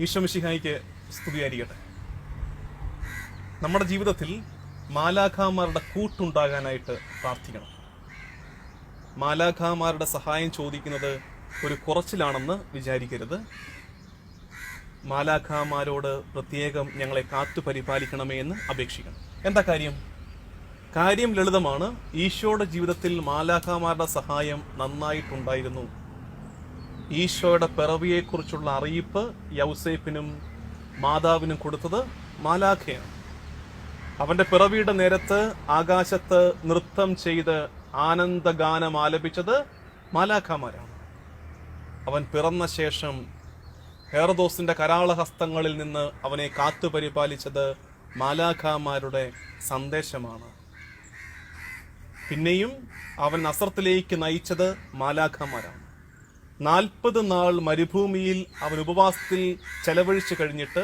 ഈശോ മിശിഹായിക്ക് സ്തുതിയായിരിക്കട്ടെ. നമ്മുടെ ജീവിതത്തിൽ മാലാഖമാരുടെ കൂട്ടുണ്ടാകാനായിട്ട് പ്രാർത്ഥിക്കണം. മാലാഖമാരുടെ സഹായം ചോദിക്കുന്നത് ഒരു കുറച്ചിലാണെന്ന് വിചാരിക്കരുത്. മാലാഖമാരോട് പ്രത്യേകം ഞങ്ങളെ കാത്തു പരിപാലിക്കണമേ എന്ന് അപേക്ഷിക്കണം. എന്താ കാര്യം? കാര്യം ലളിതമാണ്. ഈശോയുടെ ജീവിതത്തിൽ മാലാഖമാരുടെ സഹായം നന്നായിട്ടുണ്ടായിരുന്നു. ഈശോയുടെ പിറവിയെക്കുറിച്ചുള്ള അറിയിപ്പ് യൗസേപ്പിനും മാതാവിനും കൊടുത്തത് മാലാഖയാണ്. അവന്റെ പിറവിയുടെ നേരത്ത് ആകാശത്ത് നൃത്തം ചെയ്ത് ആനന്ദഗാനം ആലപിച്ചത് മാലാഖമാരാണ്. അവൻ പിറന്ന ശേഷം ഹെറോദോസിന്റെ കരാളഹസ്തങ്ങളിൽ നിന്ന് അവനെ കാത്തുപരിപാലിച്ചത് മാലാഖമാരുടെ സന്ദേശമാണ്. പിന്നെയും അവൻ നസറത്തിലേക്ക് നയിച്ചത് മാലാഖമാരാണ്. 40 നാൾ മരുഭൂമിയിൽ അവൻ ഉപവാസത്തിൽ ചെലവഴിച്ചു കഴിഞ്ഞിട്ട്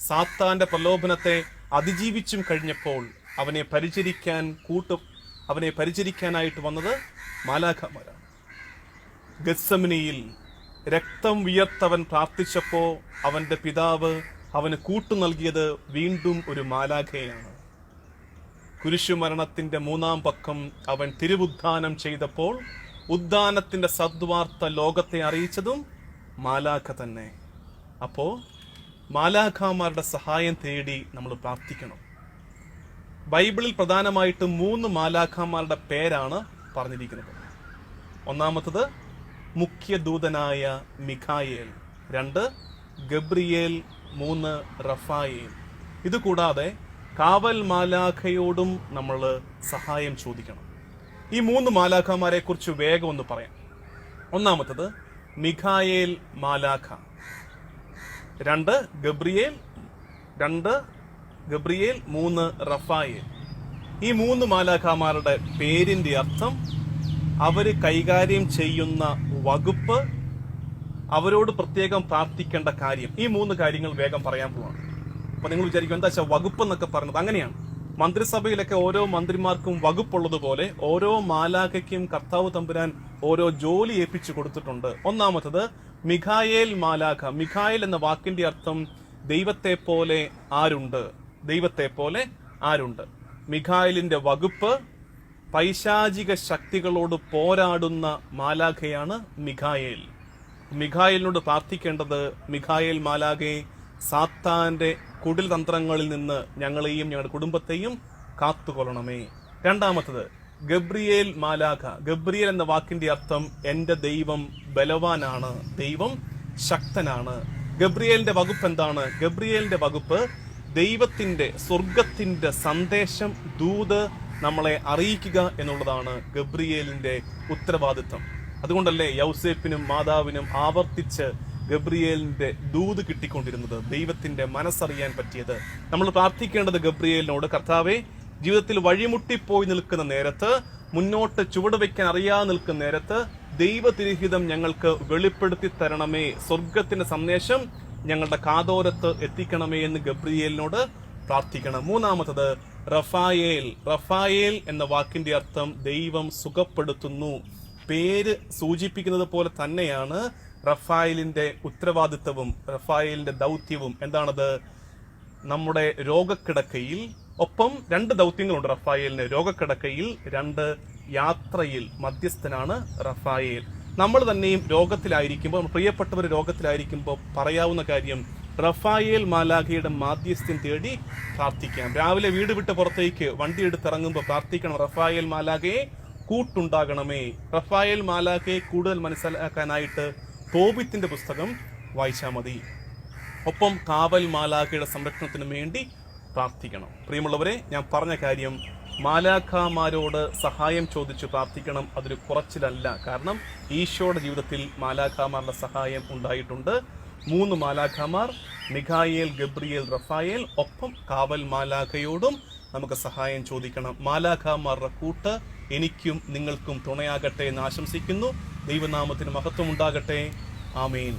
സാത്താന്റെ പ്രലോഭനത്തെ അതിജീവിച്ചും കഴിഞ്ഞപ്പോൾ അവനെ പരിചരിക്കാനായിട്ട് വന്നത് മാലാഖമാരാണ്. ഗത്സമനിയിൽ രക്തം വിയർത്തവൻ പ്രാർത്ഥിച്ചപ്പോൾ അവന്റെ പിതാവ് അവന് കൂട്ടു നൽകിയത് വീണ്ടും ഒരു മാലാഖയാണ്. കുരിശുമരണത്തിന്റെ 3-ാം പക്കം അവൻ തിരുവുദ്ധാനം ചെയ്തപ്പോൾ ഉദ്ധാനത്തിന്റെ സദ്വാർത്ത ലോകത്തെ അറിയിച്ചതും മാലാഖ തന്നെ. അപ്പോ മാലാഖമാരുടെ സഹായം തേടി നമ്മൾ പ്രാർത്ഥിക്കണം. ബൈബിളിൽ പ്രധാനമായിട്ട് 3 മാലാഖമാരുടെ പേരാണ് പറഞ്ഞിരിക്കുന്നത്. ഒന്നാമത്തത് മുഖ്യദൂതനായ മിഖായേൽ, 2 ഗബ്രിയേൽ, 3 റഫായേൽ. ഇതുകൂടാതെ കാവൽ മാലാഖയോടും നമ്മൾ സഹായം ചോദിക്കണം. ഈ 3 മാലാഖമാരെ കുറിച്ച് വേഗം ഒന്ന് പറയാം. ഒന്നാമത്തത് മിഖായേൽ മാലാഖ, 2 ഗബ്രിയേൽ, 3 റഫായേൽ. ഈ 3 മാലാഖമാരുടെ പേരിന്റെ അർത്ഥം, അവര് കൈകാര്യം ചെയ്യുന്ന വകുപ്പ്, അവരോട് പ്രത്യേകം പ്രാർത്ഥിക്കേണ്ട കാര്യം. ഈ 3 കാര്യങ്ങൾ വേഗം പറയാൻ പോവാണ്. അപ്പൊ നിങ്ങൾ വിചാരിക്കും എന്താ വെച്ചാൽ വകുപ്പ് എന്നൊക്കെ പറഞ്ഞത്? അങ്ങനെയാണ്. മന്ത്രിസഭയിലൊക്കെ ഓരോ മന്ത്രിമാർക്കും വകുപ്പുള്ളതുപോലെ ഓരോ മാലാഖയ്ക്കും കർത്താവ് തമ്പുരാൻ ഓരോ ജോലി ഏൽപ്പിച്ചു കൊടുത്തിട്ടുണ്ട്. ഒന്നാമത്തത് മിഖായേൽ മാലാഖ. മിഖായേൽ എന്ന വാക്കിന്റെ അർത്ഥം ദൈവത്തെ പോലെ ആരുണ്ട്, ദൈവത്തെ പോലെ ആരുണ്ട്. മിഖായേലിന്റെ വകുപ്പ് പൈശാചിക ശക്തികളോട് പോരാടുന്ന മാലാഖയാണ് മിഖായേൽ. മിഖായേലിനോട് പ്രാർത്ഥിക്കേണ്ടത്, മിഖായേൽ മാലാഖയെ സാത്താന്റെ കുടിൽ തന്ത്രങ്ങളിൽ നിന്ന് ഞങ്ങളെയും ഞങ്ങളുടെ കുടുംബത്തെയും കാത്തുകൊള്ളണമേ. രണ്ടാമത്തത് ഗബ്രിയേൽ മാലാഖ. ഗബ്രിയേൽ എന്ന വാക്കിന്റെ അർത്ഥം എന്റെ ദൈവം ബലവാനാണ്, ദൈവം ശക്തനാണ്. ഗബ്രിയേലിന്റെ വകുപ്പ് എന്താണ്? ഗബ്രിയേലിന്റെ വകുപ്പ് ദൈവത്തിന്റെ, സ്വർഗത്തിന്റെ സന്ദേശം, ദൂത് നമ്മളെ അറിയിക്കുക എന്നുള്ളതാണ് ഗബ്രിയേലിന്റെ ഉത്തരവാദിത്വം. അതുകൊണ്ടല്ലേ യൗസേപ്പിനും മാതാവിനും ആവർത്തിച്ച് ഗബ്രിയേലിന്റെ ദൂത് കിട്ടിക്കൊണ്ടിരുന്നത്, ദൈവത്തിന്റെ മനസ്സറിയാൻ പറ്റിയത്. നമ്മൾ പ്രാർത്ഥിക്കേണ്ടത് ഗബ്രിയേലിനോട്, കർത്താവെ, ജീവിതത്തിൽ വഴിമുട്ടിപ്പോയി നിൽക്കുന്ന നേരത്ത്, മുന്നോട്ട് ചുവട് വയ്ക്കാൻ അറിയാതെ നിൽക്കുന്ന നേരത്ത് ദൈവ തിരുഹിതം ഞങ്ങൾക്ക് വെളിപ്പെടുത്തി തരണമേ, സ്വർഗത്തിന്റെ സന്ദേശം ഞങ്ങളുടെ കാതോരത്ത് എത്തിക്കണമേ എന്ന് ഗബ്രിയേലിനോട് പ്രാർത്ഥിക്കണം. മൂന്നാമത്തത് റഫായേൽ. റഫായേൽ എന്ന വാക്കിന്റെ അർത്ഥം ദൈവം സുഖപ്പെടുത്തുന്നു. പേര് സൂചിപ്പിക്കുന്നത് പോലെ തന്നെയാണ് റഫായേലിന്റെ ഉത്തരവാദിത്വവും റഫായേലിന്റെ ദൗത്യവും. എന്താണത്? നമ്മുടെ രോഗക്കിടക്കയിൽ, ഒപ്പം 2 ദൗത്യങ്ങളുണ്ട് റഫായേലിന്. രോഗക്കിടക്കയിൽ, 2 യാത്രയിൽ മധ്യസ്ഥനാണ് റഫായേൽ. നമ്മൾ തന്നെയും രോഗത്തിലായിരിക്കുമ്പോൾ, പ്രിയപ്പെട്ടവർ രോഗത്തിലായിരിക്കുമ്പോൾ പറയാവുന്ന കാര്യം, റഫായേൽ മാലാഖയുടെ മാധ്യസ്ഥ്യം തേടി പ്രാർത്ഥിക്കാം. രാവിലെ വീട് വിട്ട് പുറത്തേക്ക് വണ്ടി എടുത്തിറങ്ങുമ്പോൾ പ്രാർത്ഥിക്കണം, റഫായേൽ മാലാഖയെ കൂട്ടുണ്ടാകണമേ. റഫായേൽ മാലാഖയെ കൂടുതൽ മനസ്സിലാക്കാനായിട്ട് തോബിത്തിന്റെ പുസ്തകം വായിച്ചാൽ മതി. ഒപ്പം കാവൽ മാലാഖയുടെ സംരക്ഷണത്തിന് വേണ്ടി പ്രാർത്ഥിക്കണം. പ്രിയമുള്ളവരെ, ഞാൻ പറഞ്ഞ കാര്യം, മാലാഖമാരോട് സഹായം ചോദിച്ച് പ്രാർത്ഥിക്കണം. അതൊരു കുറച്ചിലല്ല. കാരണം ഈശോയുടെ ജീവിതത്തിൽ മാലാഖമാരുടെ സഹായം ഉണ്ടായിട്ടുണ്ട്. 3 മാലാഖമാർ, മിഖായേൽ, ഗബ്രിയേൽ, റഫായേൽ. ഒപ്പം കാവൽ മാലാഖയോടും നമുക്ക് സഹായം ചോദിക്കണം. മാലാഖമാരുടെ കൂട്ട് എനിക്കും നിങ്ങൾക്കും തുണയാകട്ടെ എന്ന് ആശംസിക്കുന്നു. ദൈവനാമത്തിന് മഹത്വം ഉണ്ടാകട്ടെ. ആമേൻ.